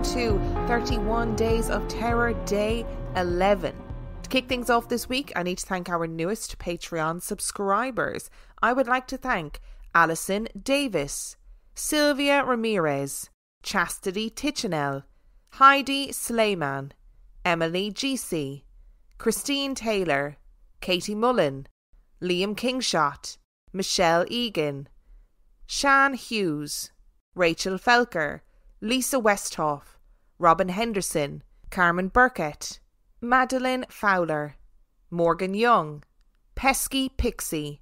welcome to 31 Days of Terror Day 11. To kick things off this week, I need to thank our newest Patreon subscribers. I would like to thank Alison Davis, Sylvia Ramirez, Chastity Tichenel, Heidi Slayman, Emily GC, Christine Taylor, Katie Mullen, Liam Kingshot, Michelle Egan, Shan Hughes, Rachel Felker, Lisa Westhoff, Robin Henderson, Carmen Burkett, Madeline Fowler, Morgan Young, Pesky Pixie,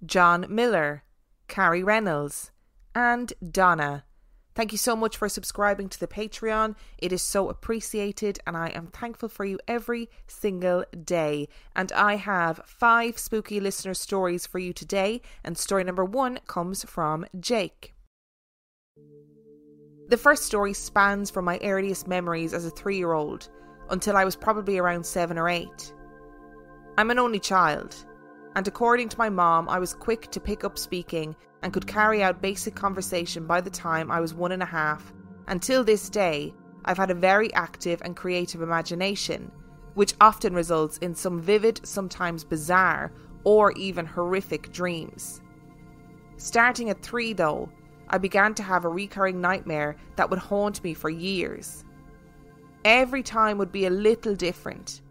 John Miller, Carrie Reynolds, and Donna. Thank you so much for subscribing to the Patreon. It is so appreciated and I am thankful for you every single day. And I have 5 spooky listener stories for you today, and story number 1 comes from Jake. The first story spans from my earliest memories as a 3-year-old until I was probably around 7 or 8. I'm an only child, and according to my mom, I was quick to pick up speaking and could carry out basic conversation by the time I was 1.5. Until this day, I've had a very active and creative imagination, which often results in some vivid, sometimes bizarre, or even horrific dreams. Starting at 3 though, I began to have a recurring nightmare that would haunt me for years. Every time would be a little different,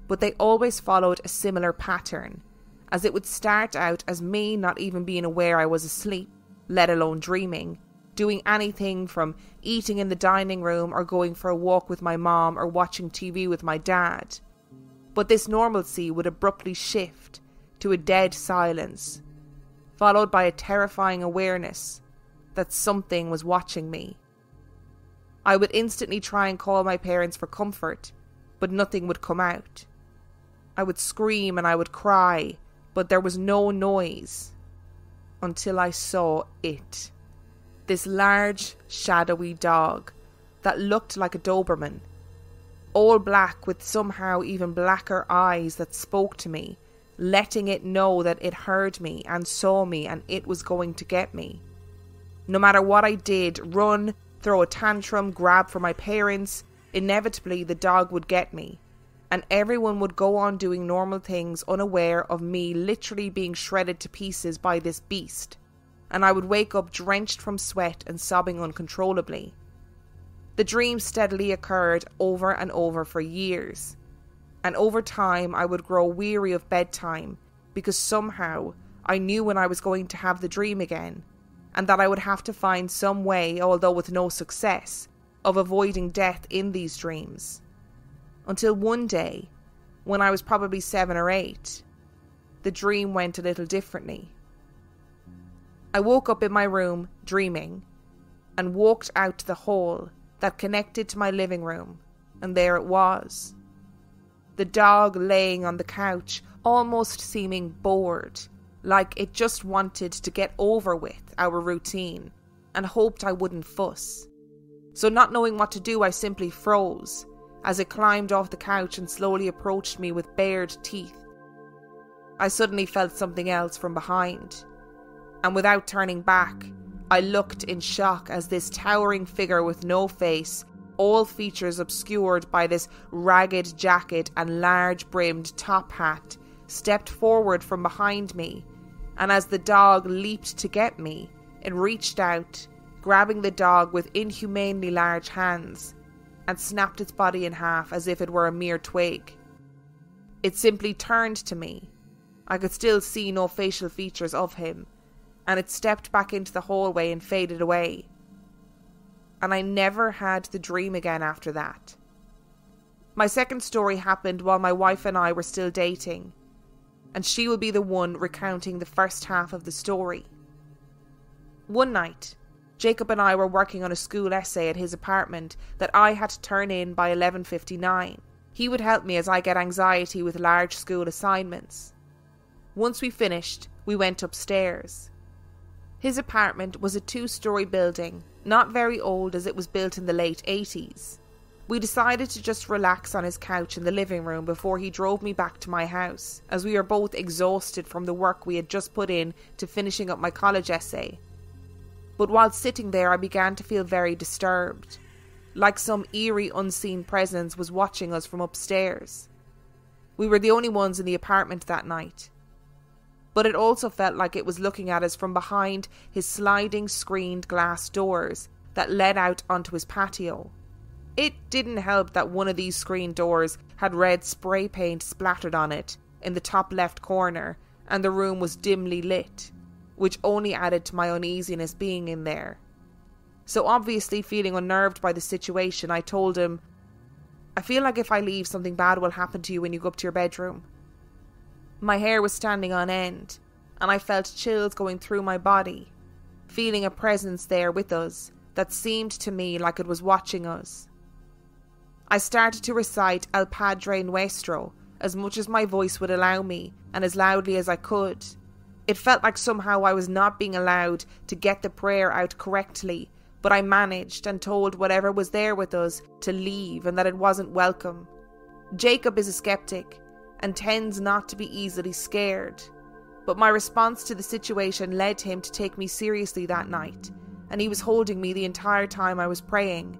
but they always followed a similar pattern, as it would start out as me not even being aware I was asleep, let alone dreaming, doing anything from eating in the dining room or going for a walk with my mom or watching TV with my dad. But this normalcy would abruptly shift to a dead silence, followed by a terrifying awareness that something was watching me. I would instantly try and call my parents for comfort, but nothing would come out. I would scream and I would cry, but there was no noise until I saw it. This large, shadowy dog that looked like a Doberman, all black with somehow even blacker eyes that spoke to me, letting it know that it heard me and saw me and it was going to get me. No matter what I did, run, throw a tantrum, grab for my parents, inevitably the dog would get me. And everyone would go on doing normal things, unaware of me literally being shredded to pieces by this beast. And I would wake up drenched from sweat and sobbing uncontrollably. The dream steadily occurred over and over for years. And over time I would grow weary of bedtime, because somehow I knew when I was going to have the dream again, and that I would have to find some way, although with no success, of avoiding death in these dreams. Until one day, when I was probably 7 or 8, the dream went a little differently. I woke up in my room, dreaming, and walked out to the hall that connected to my living room, and there it was. The dog laying on the couch, almost seeming bored, like it just wanted to get over with our routine, and hoped I wouldn't fuss. So not knowing what to do, I simply froze, as it climbed off the couch and slowly approached me with bared teeth. I suddenly felt something else from behind, and without turning back, I looked in shock as this towering figure with no face, all features obscured by this ragged jacket and large-brimmed top hat, stepped forward from behind me, and as the dog leaped to get me, it reached out, grabbing the dog with inhumanely large hands, and snapped its body in half as if it were a mere twig. It simply turned to me. I could still see no facial features of him, and it stepped back into the hallway and faded away. And I never had the dream again after that. My second story happened while my wife and I were still dating, and she will be the one recounting the first half of the story. One night, Jacob and I were working on a school essay at his apartment that I had to turn in by 11:59. He would help me as I get anxiety with large school assignments. Once we finished, we went upstairs. His apartment was a 2-story building, not very old as it was built in the late 80s. We decided to just relax on his couch in the living room before he drove me back to my house, as we were both exhausted from the work we had just put in to finishing up my college essay. But while sitting there, I began to feel very disturbed. like some eerie unseen presence was watching us from upstairs. We were the only ones in the apartment that night. But it also felt like it was looking at us from behind his sliding screened glass doors that led out onto his patio. It didn't help that one of these screen doors had red spray paint splattered on it in the top left corner, and the room was dimly lit, which only added to my uneasiness being in there. So obviously feeling unnerved by the situation, I told him, "I feel like if I leave, something bad will happen to you when you go up to your bedroom." My hair was standing on end, and I felt chills going through my body, feeling a presence there with us that seemed to me like it was watching us. I started to recite El Padre Nuestro as much as my voice would allow me, and as loudly as I could. It felt like somehow I was not being allowed to get the prayer out correctly, but I managed and told whatever was there with us to leave and that it wasn't welcome. Jacob is a skeptic and tends not to be easily scared, but my response to the situation led him to take me seriously that night, and he was holding me the entire time I was praying,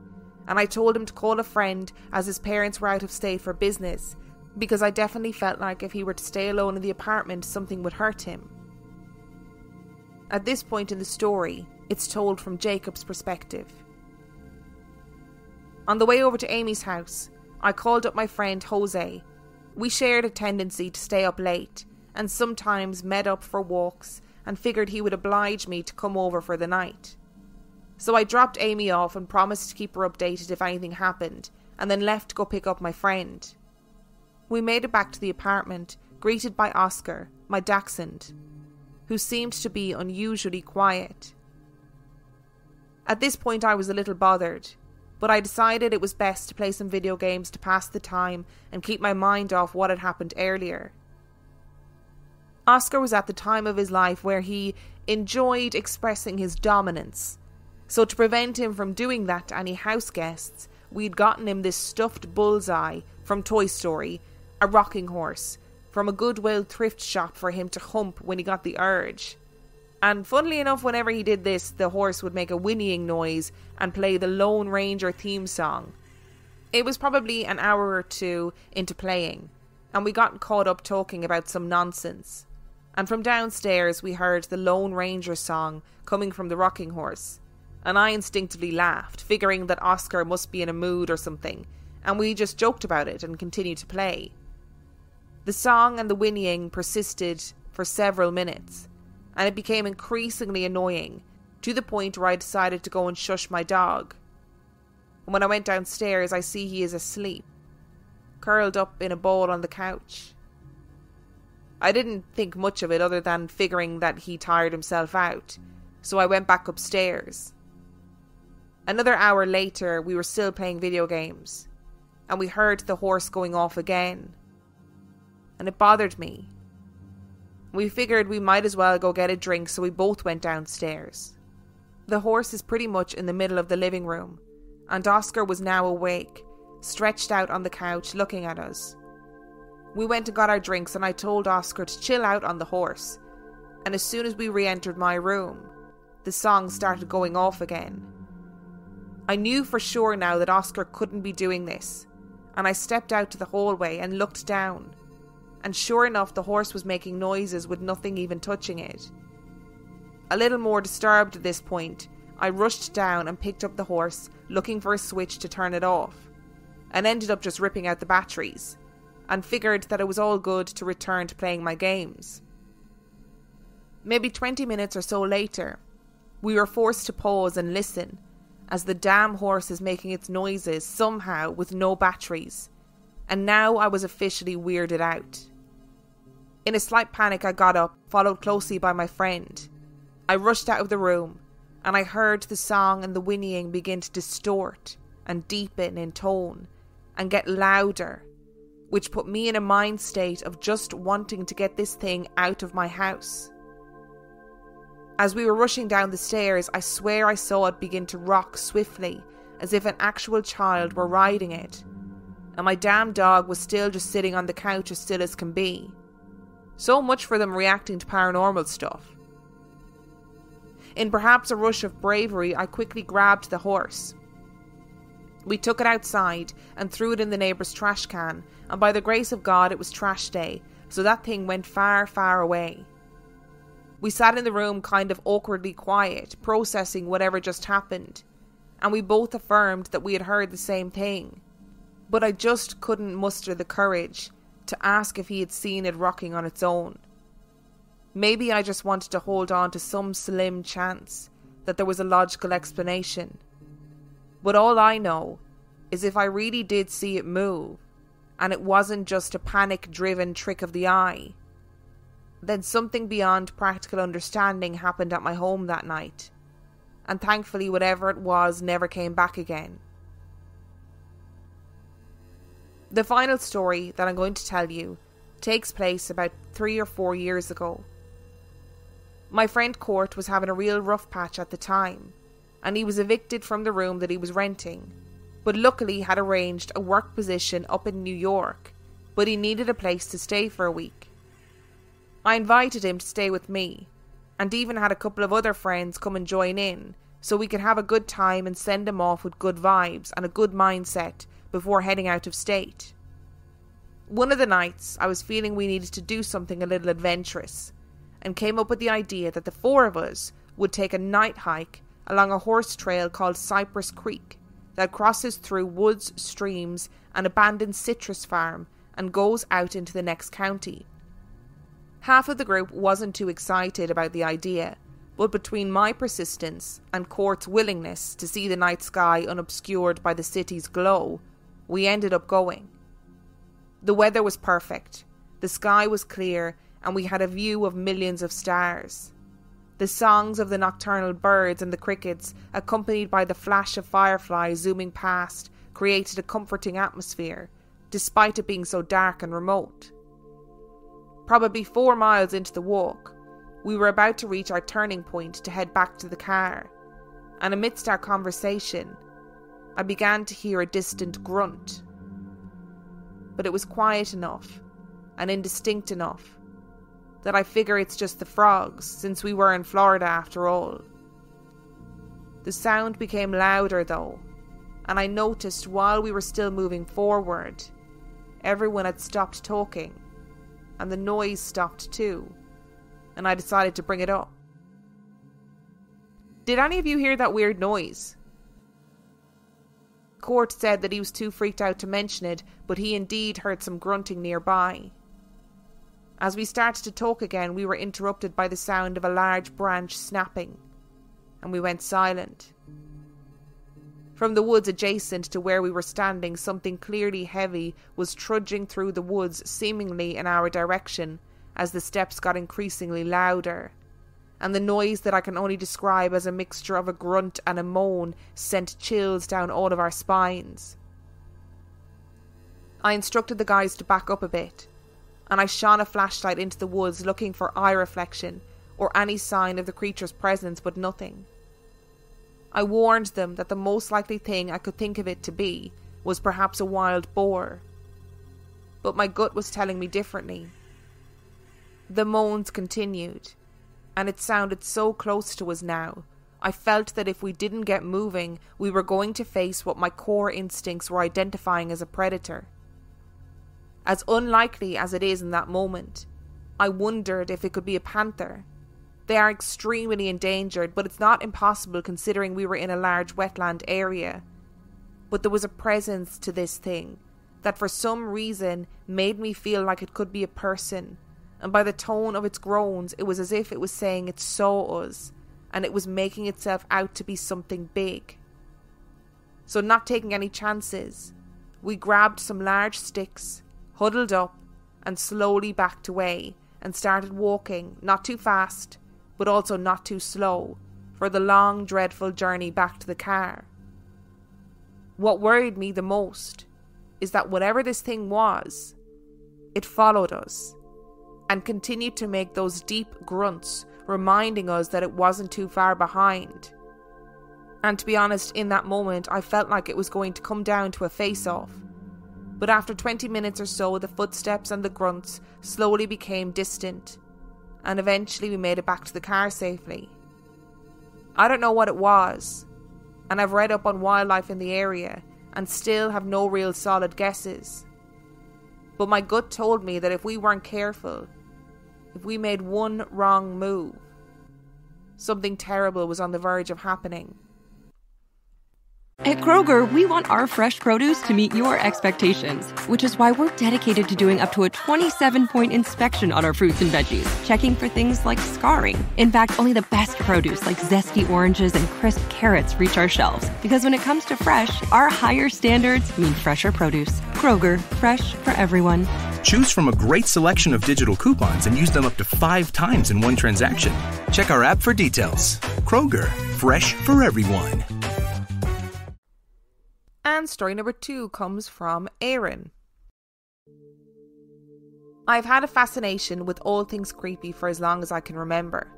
and I told him to call a friend as his parents were out of state for business, because I definitely felt like if he were to stay alone in the apartment, something would hurt him. At this point in the story, it's told from Jacob's perspective. On the way over to Amy's house, I called up my friend Jose. We shared a tendency to stay up late, and sometimes met up for walks, and figured he would oblige me to come over for the night. So I dropped Amy off and promised to keep her updated if anything happened, and then left to go pick up my friend. We made it back to the apartment, greeted by Oscar, my dachshund, who seemed to be unusually quiet. At this point I was a little bothered, but I decided it was best to play some video games to pass the time and keep my mind off what had happened earlier. Oscar was at the time of his life where he enjoyed expressing his dominance, so to prevent him from doing that to any house guests, we'd gotten him this stuffed bullseye from Toy Story, a rocking horse, from a Goodwill thrift shop for him to hump when he got the urge. And funnily enough, whenever he did this, the horse would make a whinnying noise and play the Lone Ranger theme song. It was probably an hour or two into playing, and we got caught up talking about some nonsense. And from downstairs we heard the Lone Ranger song coming from the rocking horse, and I instinctively laughed, figuring that Oscar must be in a mood or something, and we just joked about it and continued to play. The song and the whinnying persisted for several minutes, and it became increasingly annoying, to the point where I decided to go and shush my dog. And when I went downstairs, I see he is asleep, curled up in a ball on the couch. I didn't think much of it other than figuring that he tired himself out, so I went back upstairs. Another hour later, we were still playing video games, and we heard the horse going off again. And it bothered me. We figured we might as well go get a drink, so we both went downstairs. The horse is pretty much in the middle of the living room, and Oscar was now awake, stretched out on the couch looking at us. We went and got our drinks, and I told Oscar to chill out on the horse, and as soon as we re-entered my room, the song started going off again. I knew for sure now that Oscar couldn't be doing this, and I stepped out to the hallway and looked down, and sure enough the horse was making noises with nothing even touching it. A little more disturbed at this point, I rushed down and picked up the horse, looking for a switch to turn it off, and ended up just ripping out the batteries, and figured that it was all good to return to playing my games. Maybe 20 minutes or so later, we were forced to pause and listen, as the damn horse is making its noises somehow with no batteries, and now I was officially weirded out. In a slight panic I got up, followed closely by my friend. I rushed out of the room, and I heard the song and the whinnying begin to distort and deepen in tone and get louder, which put me in a mind state of just wanting to get this thing out of my house. As we were rushing down the stairs, I swear I saw it begin to rock swiftly, as if an actual child were riding it, and my damn dog was still just sitting on the couch as still as can be. So much for them reacting to paranormal stuff. In perhaps a rush of bravery, I quickly grabbed the horse. We took it outside and threw it in the neighbour's trash can, and by the grace of God it was trash day, so that thing went far, far away. We sat in the room kind of awkwardly quiet, processing whatever just happened, and we both affirmed that we had heard the same thing. But I just couldn't muster the courage to ask if he had seen it rocking on its own. Maybe I just wanted to hold on to some slim chance that there was a logical explanation. But all I know is if I really did see it move, and it wasn't just a panic-driven trick of the eye, then something beyond practical understanding happened at my home that night, and thankfully whatever it was never came back again. The final story that I'm going to tell you takes place about 3 or 4 years ago. My friend Court was having a real rough patch at the time, and he was evicted from the room that he was renting, but luckily had arranged a work position up in New York, but he needed a place to stay for a week. I invited him to stay with me, and even had a couple of other friends come and join in, so we could have a good time and send him off with good vibes and a good mindset before heading out of state. One of the nights I was feeling we needed to do something a little adventurous, and came up with the idea that the 4 of us would take a night hike along a horse trail called Cypress Creek that crosses through woods, streams, an abandoned citrus farm and goes out into the next county. Half of the group wasn't too excited about the idea, but between my persistence and Court's willingness to see the night sky unobscured by the city's glow, we ended up going. The weather was perfect, the sky was clear, and we had a view of millions of stars. The songs of the nocturnal birds and the crickets, accompanied by the flash of fireflies zooming past, created a comforting atmosphere, despite it being so dark and remote. Probably 4 miles into the walk, we were about to reach our turning point to head back to the car, and amidst our conversation, I began to hear a distant grunt. But it was quiet enough and indistinct enough that I figure it's just the frogs, since we were in Florida after all. The sound became louder though, and I noticed while we were still moving forward, everyone had stopped talking, and the noise stopped too, and I decided to bring it up. Did any of you hear that weird noise? Court said that he was too freaked out to mention it, but he indeed heard some grunting nearby. As we started to talk again, we were interrupted by the sound of a large branch snapping, and we went silent. From the woods adjacent to where we were standing, something clearly heavy was trudging through the woods, seemingly in our direction, as the steps got increasingly louder, and the noise that I can only describe as a mixture of a grunt and a moan sent chills down all of our spines. I instructed the guys to back up a bit, and I shone a flashlight into the woods looking for eye reflection or any sign of the creature's presence, but nothing. I warned them that the most likely thing I could think of it to be was perhaps a wild boar, but my gut was telling me differently. The moans continued, and it sounded so close to us now. I felt that if we didn't get moving, we were going to face what my core instincts were identifying as a predator. As unlikely as it is in that moment, I wondered if it could be a panther. They are extremely endangered, but it's not impossible considering we were in a large wetland area. But there was a presence to this thing that for some reason made me feel like it could be a person, and by the tone of its groans it was as if it was saying it saw us, and it was making itself out to be something big. So not taking any chances, we grabbed some large sticks, huddled up, and slowly backed away, and started walking, not too fast, but also not too slow, for the long, dreadful journey back to the car. What worried me the most is that whatever this thing was, it followed us, and continued to make those deep grunts, reminding us that it wasn't too far behind. And to be honest, in that moment, I felt like it was going to come down to a face-off. But after 20 minutes or so, the footsteps and the grunts slowly became distant, and eventually we made it back to the car safely. I don't know what it was, and I've read up on wildlife in the area, and still have no real solid guesses. But my gut told me that if we weren't careful, if we made one wrong move, something terrible was on the verge of happening. At Kroger, we want our fresh produce to meet your expectations, which is why we're dedicated to doing up to a 27-point inspection on our fruits and veggies, checking for things like scarring. In fact, only the best produce like zesty oranges and crisp carrots reach our shelves. Because when it comes to fresh, our higher standards mean fresher produce. Kroger, fresh for everyone. Choose from a great selection of digital coupons and use them up to 5 times in one transaction. Check our app for details. Kroger, fresh for everyone. And story number 2 comes from Aaron. I've had a fascination with all things creepy for as long as I can remember.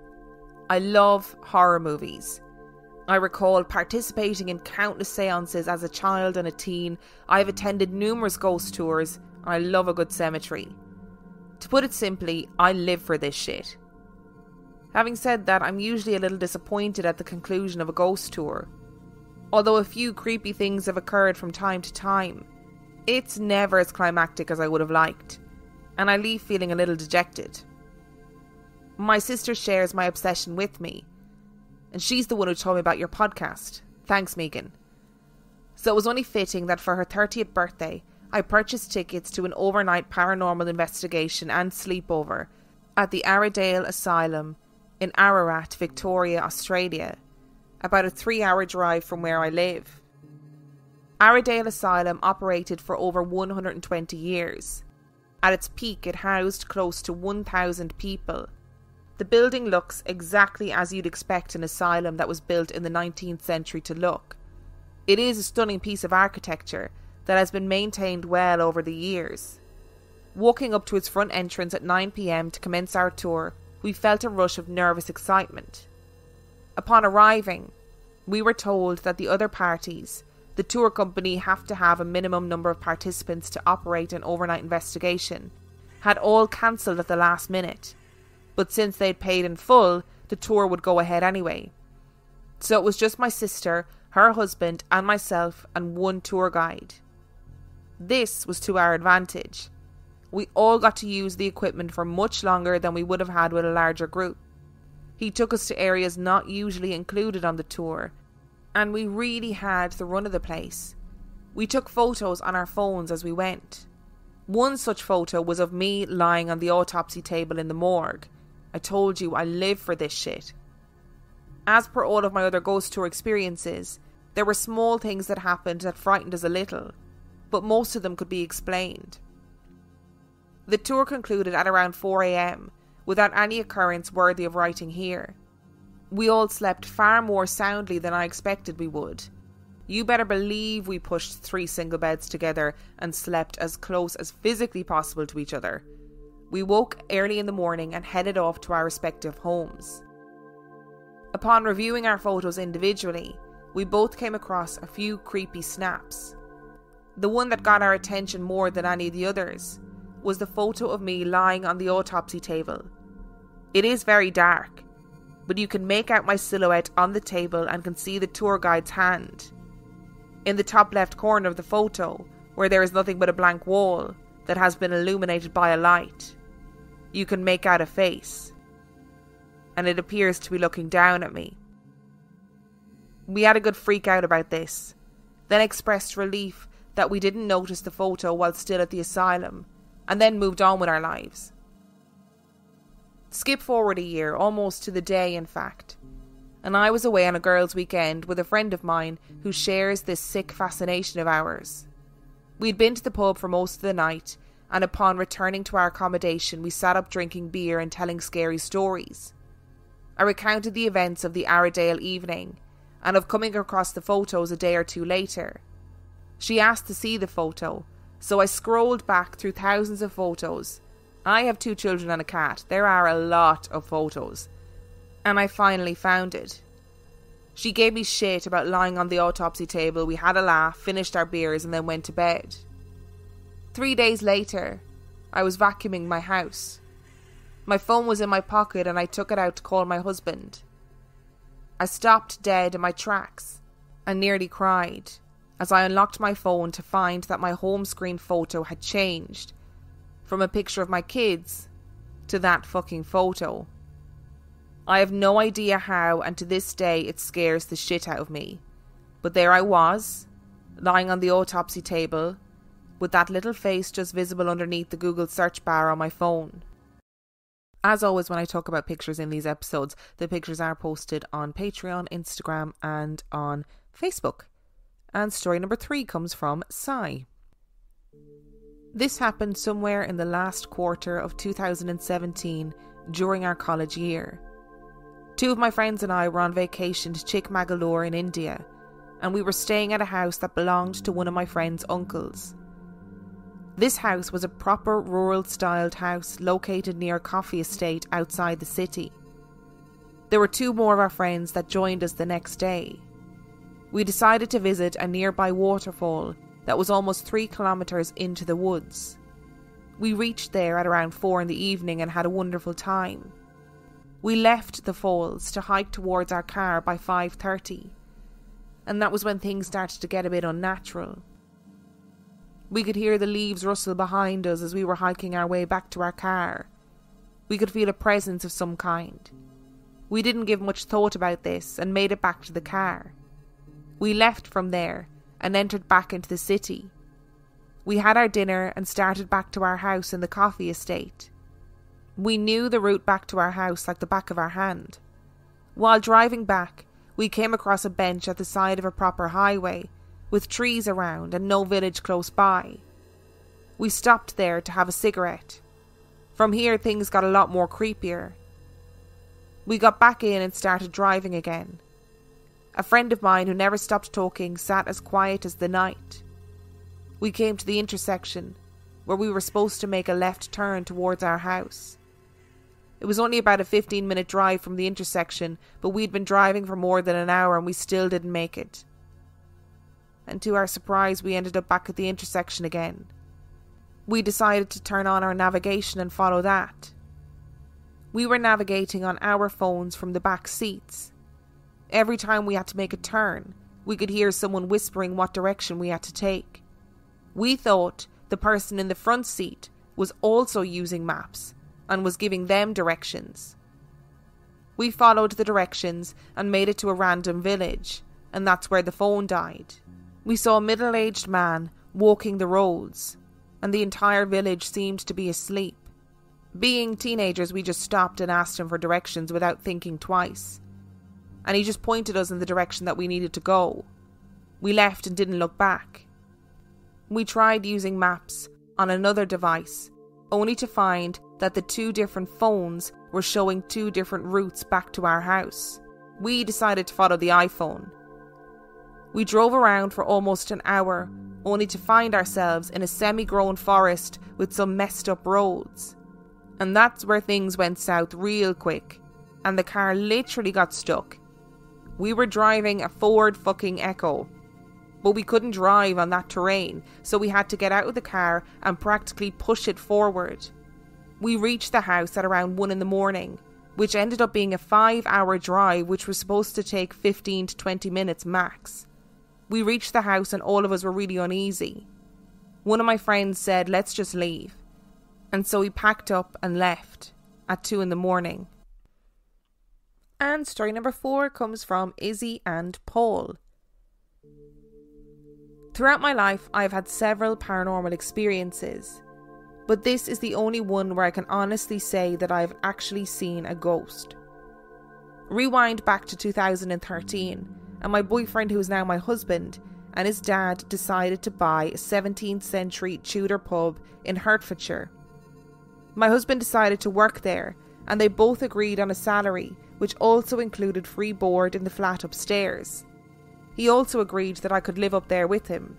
I love horror movies. I recall participating in countless seances as a child and a teen. I've attended numerous ghost tours. I love a good cemetery. To put it simply, I live for this shit. Having said that, I'm usually a little disappointed at the conclusion of a ghost tour. Although a few creepy things have occurred from time to time, it's never as climactic as I would have liked, and I leave feeling a little dejected. My sister shares my obsession with me, and she's the one who told me about your podcast. Thanks, Megan. So it was only fitting that for her 30th birthday, I purchased tickets to an overnight paranormal investigation and sleepover at the Arradale Asylum in Ararat, Victoria, Australia, about a 3-hour drive from where I live. Arradale Asylum operated for over 120 years. At its peak, it housed close to 1,000 people. The building looks exactly as you'd expect an asylum that was built in the 19th century to look. It is a stunning piece of architecture that has been maintained well over the years. Walking up to its front entrance at 9 p.m. to commence our tour, we felt a rush of nervous excitement. Upon arriving, we were told that the other parties, the tour company, have to have a minimum number of participants to operate an overnight investigation, had all cancelled at the last minute. But since they'd paid in full, the tour would go ahead anyway. So it was just my sister, her husband and myself and one tour guide. This was to our advantage. We all got to use the equipment for much longer than we would have had with a larger group. He took us to areas not usually included on the tour, and we really had the run of the place. We took photos on our phones as we went. One such photo was of me lying on the autopsy table in the morgue. I told you I live for this shit. As per all of my other ghost tour experiences, there were small things that happened that frightened us a little, but most of them could be explained. The tour concluded at around 4 a.m, without any occurrence worthy of writing here. We all slept far more soundly than I expected we would. You better believe we pushed 3 single beds together and slept as close as physically possible to each other. We woke early in the morning and headed off to our respective homes. Upon reviewing our photos individually, we both came across a few creepy snaps. The one that got our attention more than any of the others was the photo of me lying on the autopsy table. It is very dark, but you can make out my silhouette on the table and can see the tour guide's hand. In the top left corner of the photo, where there is nothing but a blank wall that has been illuminated by a light, you can make out a face, and it appears to be looking down at me. We had a good freak out about this, then expressed relief that we didn't notice the photo while still at the asylum, and then moved on with our lives. Skip forward a year, almost to the day in fact, and I was away on a girls' weekend with a friend of mine who shares this sick fascination of ours. We'd been to the pub for most of the night, and upon returning to our accommodation we sat up drinking beer and telling scary stories. I recounted the events of the Arradale evening, and of coming across the photos a day or two later. She asked to see the photo, so I scrolled back through thousands of photos. I have 2 children and a cat. There are a lot of photos. And I finally found it. She gave me shit about lying on the autopsy table. We had a laugh, finished our beers and then went to bed. 3 days later, I was vacuuming my house. My phone was in my pocket and I took it out to call my husband. I stopped dead in my tracks and nearly cried as I unlocked my phone to find that my home screen photo had changed from a picture of my kids to that fucking photo. I have no idea how, and to this day it scares the shit out of me. But there I was, lying on the autopsy table, with that little face just visible underneath the Google search bar on my phone. As always, when I talk about pictures in these episodes, the pictures are posted on Patreon, Instagram and on Facebook. And story number 3 comes from Sai. This happened somewhere in the last quarter of 2017 during our college year. 2 of my friends and I were on vacation to Chikmagalur in India, and we were staying at a house that belonged to one of my friend's uncles. This house was a proper rural-styled house located near a coffee estate outside the city. There were 2 more of our friends that joined us the next day. We decided to visit a nearby waterfall that was almost 3 kilometres into the woods. We reached there at around 4 in the evening and had a wonderful time. We left the falls to hike towards our car by 5:30, and that was when things started to get a bit unnatural. We could hear the leaves rustle behind us as we were hiking our way back to our car. We could feel a presence of some kind. We didn't give much thought about this and made it back to the car. We left from there and entered back into the city. We had our dinner and started back to our house in the coffee estate. We knew the route back to our house like the back of our hand. While driving back, we came across a bench at the side of a proper highway, with trees around and no village close by. We stopped there to have a cigarette. From here things got a lot more creepier. We got back in and started driving again. A friend of mine who never stopped talking sat as quiet as the night. We came to the intersection, where we were supposed to make a left turn towards our house. It was only about a 15-minute drive from the intersection, but we'd been driving for more than an hour and we still didn't make it. And to our surprise, we ended up back at the intersection again. We decided to turn on our navigation and follow that. We were navigating on our phones from the back seats. Every time we had to make a turn, we could hear someone whispering what direction we had to take. We thought the person in the front seat was also using maps and was giving them directions. We followed the directions and made it to a random village, and that's where the phone died. We saw a middle-aged man walking the roads, and the entire village seemed to be asleep. Being teenagers, we just stopped and asked him for directions without thinking twice, and he just pointed us in the direction that we needed to go. We left and didn't look back. We tried using maps on another device, only to find that the 2 different phones were showing 2 different routes back to our house. We decided to follow the iPhone. We drove around for almost an hour, only to find ourselves in a semi-grown forest with some messed up roads. And that's where things went south real quick, and the car literally got stuck. We were driving a Ford fucking Echo, but we couldn't drive on that terrain, so we had to get out of the car and practically push it forward. We reached the house at around 1 in the morning, which ended up being a 5-hour drive which was supposed to take 15 to 20 minutes max. We reached the house and all of us were really uneasy. One of my friends said, "Let's just leave." And so we packed up and left at 2 in the morning. And story number 4 comes from Izzy and Paul. Throughout my life, I've had several paranormal experiences, but this is the only one where I can honestly say that I've actually seen a ghost. Rewind back to 2013, and my boyfriend, who is now my husband, and his dad decided to buy a 17th century Tudor pub in Hertfordshire. My husband decided to work there, and they both agreed on a salary, which also included free board in the flat upstairs. He also agreed that I could live up there with him.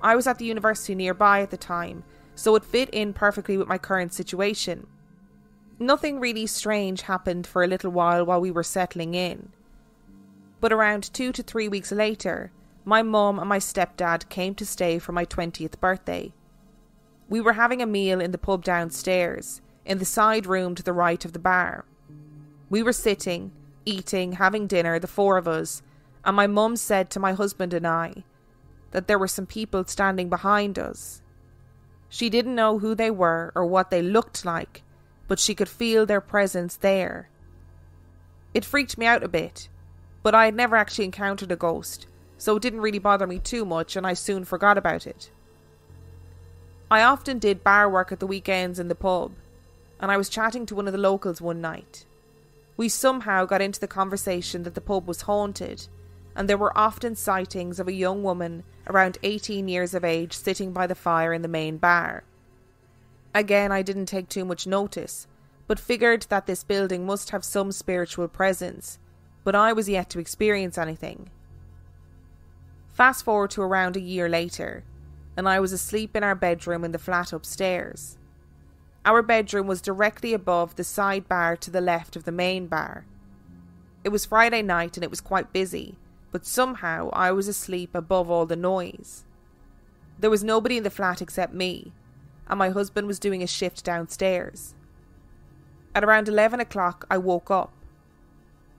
I was at the university nearby at the time, so it fit in perfectly with my current situation. Nothing really strange happened for a little while we were settling in. But around 2 to 3 weeks later, my mum and my stepdad came to stay for my 20th birthday. We were having a meal in the pub downstairs, in the side room to the right of the bar. We were sitting, eating, having dinner, the 4 of us, and my mum said to my husband and I, that there were some people standing behind us. She didn't know who they were or what they looked like, but she could feel their presence there. It freaked me out a bit, but I had never actually encountered a ghost, so it didn't really bother me too much and I soon forgot about it. I often did bar work at the weekends in the pub, and I was chatting to one of the locals one night. We somehow got into the conversation that the pub was haunted, and there were often sightings of a young woman around 18 years of age sitting by the fire in the main bar. Again, I didn't take too much notice, but figured that this building must have some spiritual presence, but I was yet to experience anything. Fast forward to around a year later, and I was asleep in our bedroom in the flat upstairs. Our bedroom was directly above the side bar to the left of the main bar. It was Friday night and it was quite busy, but somehow I was asleep above all the noise. There was nobody in the flat except me, and my husband was doing a shift downstairs. At around 11 o'clock, I woke up.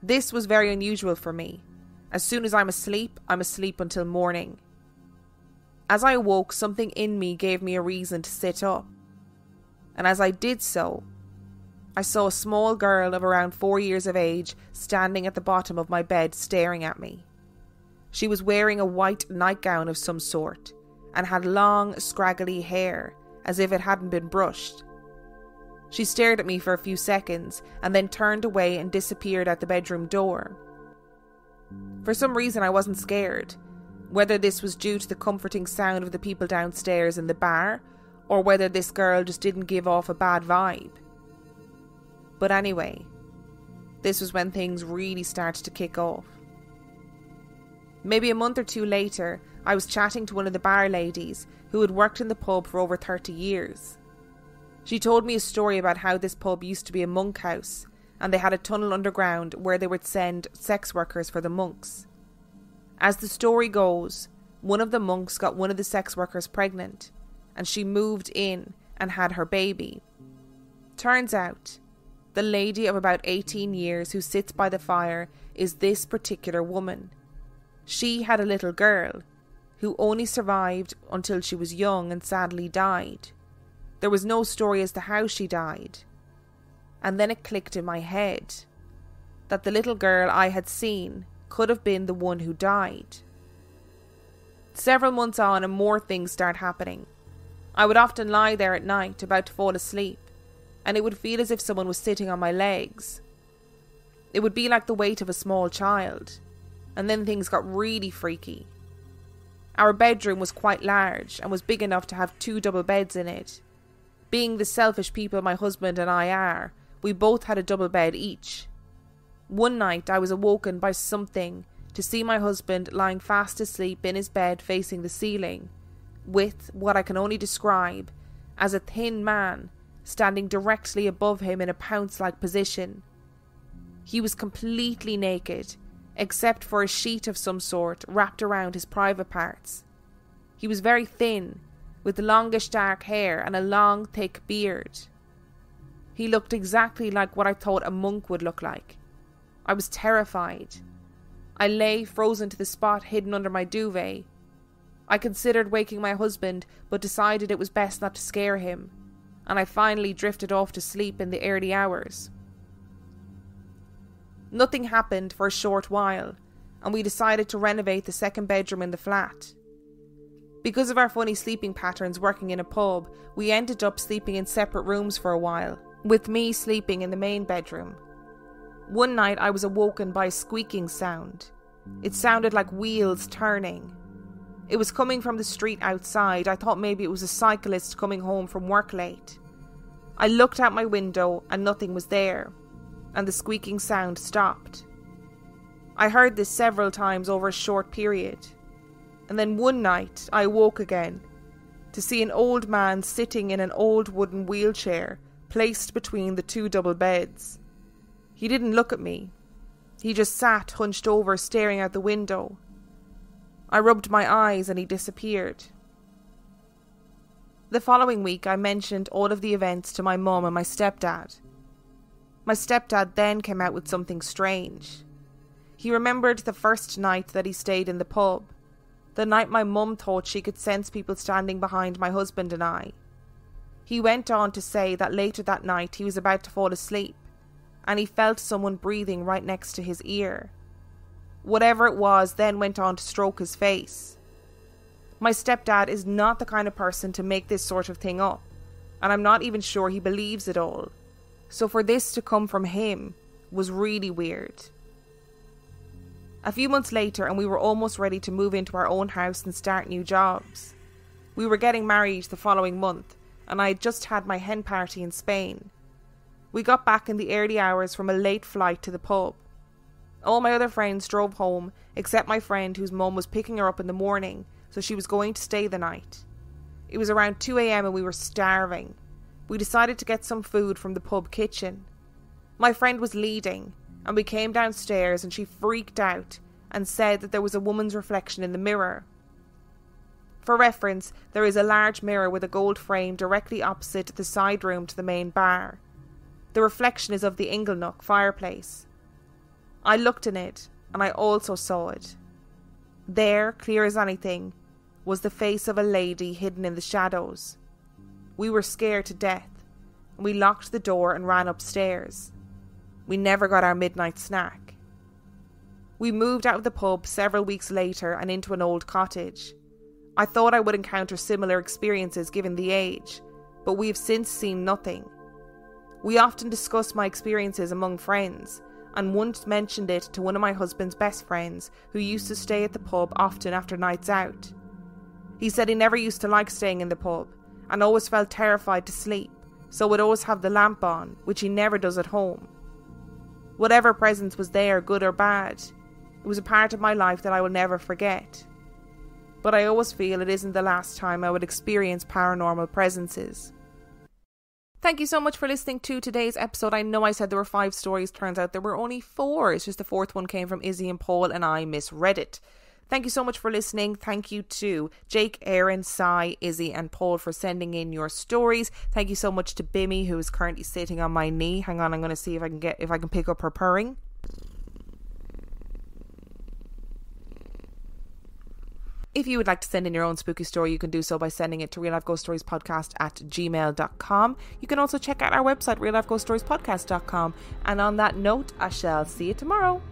This was very unusual for me. As soon as I'm asleep until morning. As I awoke, something in me gave me a reason to sit up. And as I did so, I saw a small girl of around 4 years of age standing at the bottom of my bed staring at me. She was wearing a white nightgown of some sort and had long, scraggly hair, as if it hadn't been brushed. She stared at me for a few seconds and then turned away and disappeared out the bedroom door. For some reason I wasn't scared, whether this was due to the comforting sound of the people downstairs in the bar, or whether this girl just didn't give off a bad vibe. But anyway, this was when things really started to kick off. Maybe a month or two later, I was chatting to one of the bar ladies who had worked in the pub for over 30 years. She told me a story about how this pub used to be a monk house, and they had a tunnel underground where they would send sex workers for the monks. As the story goes, one of the monks got one of the sex workers pregnant, and she moved in and had her baby. Turns out, the lady of about 18 years who sits by the fire is this particular woman. She had a little girl, who only survived until she was young and sadly died. There was no story as to how she died. And then it clicked in my head that the little girl I had seen could have been the one who died. Several months on and more things start happening. I would often lie there at night about to fall asleep, and it would feel as if someone was sitting on my legs. It would be like the weight of a small child, and then things got really freaky. Our bedroom was quite large and was big enough to have 2 double beds in it. Being the selfish people my husband and I are, we both had a double bed each. One night I was awoken by something to see my husband lying fast asleep in his bed facing the ceiling, with what I can only describe as a thin man standing directly above him in a pounce-like position. He was completely naked, except for a sheet of some sort wrapped around his private parts. He was very thin, with longish dark hair and a long thick beard. He looked exactly like what I thought a monk would look like. I was terrified. I lay frozen to the spot hidden under my duvet. I considered waking my husband, but decided it was best not to scare him, and I finally drifted off to sleep in the early hours. Nothing happened for a short while, and we decided to renovate the second bedroom in the flat. Because of our funny sleeping patterns working in a pub, we ended up sleeping in separate rooms for a while, with me sleeping in the main bedroom. One night I was awoken by a squeaking sound. It sounded like wheels turning. It was coming from the street outside. I thought maybe it was a cyclist coming home from work late. I looked out my window and nothing was there, and the squeaking sound stopped. I heard this several times over a short period, and then one night I awoke again to see an old man sitting in an old wooden wheelchair placed between the 2 double beds. He didn't look at me. He just sat hunched over staring out the window. I rubbed my eyes and he disappeared. The following week I mentioned all of the events to my mum and my stepdad. My stepdad then came out with something strange. He remembered the first night that he stayed in the pub, the night my mum thought she could sense people standing behind my husband and I. He went on to say that later that night he was about to fall asleep and he felt someone breathing right next to his ear. Whatever it was then went on to stroke his face. My stepdad is not the kind of person to make this sort of thing up, and I'm not even sure he believes it all. So for this to come from him was really weird. A few months later, and we were almost ready to move into our own house and start new jobs. We were getting married the following month, and I had just had my hen party in Spain. We got back in the early hours from a late flight to the pub. All my other friends drove home, except my friend whose mum was picking her up in the morning, so she was going to stay the night. It was around 2 a.m. and we were starving. We decided to get some food from the pub kitchen. My friend was leading, and we came downstairs and she freaked out and said that there was a woman's reflection in the mirror. For reference, there is a large mirror with a gold frame directly opposite the side room to the main bar. The reflection is of the Inglenook fireplace. I looked in it, and I also saw it. There, clear as anything, was the face of a lady hidden in the shadows. We were scared to death, and we locked the door and ran upstairs. We never got our midnight snack. We moved out of the pub several weeks later and into an old cottage. I thought I would encounter similar experiences given the age, but we have since seen nothing. We often discuss my experiences among friends, and once mentioned it to one of my husband's best friends who used to stay at the pub often after nights out. He said he never used to like staying in the pub and always felt terrified to sleep, so would always have the lamp on, which he never does at home. Whatever presence was there, good or bad, it was a part of my life that I will never forget. But I always feel it isn't the last time I would experience paranormal presences. Thank you so much for listening to today's episode. I know I said there were 5 stories. Turns out there were only 4. It's just the 4th one came from Izzy and Paul and I misread it. Thank you so much for listening. Thank you to Jake, Aaron, Sai, Izzy and Paul for sending in your stories. Thank you so much to Bimmy, who is currently sitting on my knee. Hang on, I'm going to see if I can pick up her purring. If you would like to send in your own spooky story, you can do so by sending it to reallifeghoststoriespodcast@gmail.com. You can also check out our website, reallifeghoststoriespodcast.com. And on that note, I shall see you tomorrow.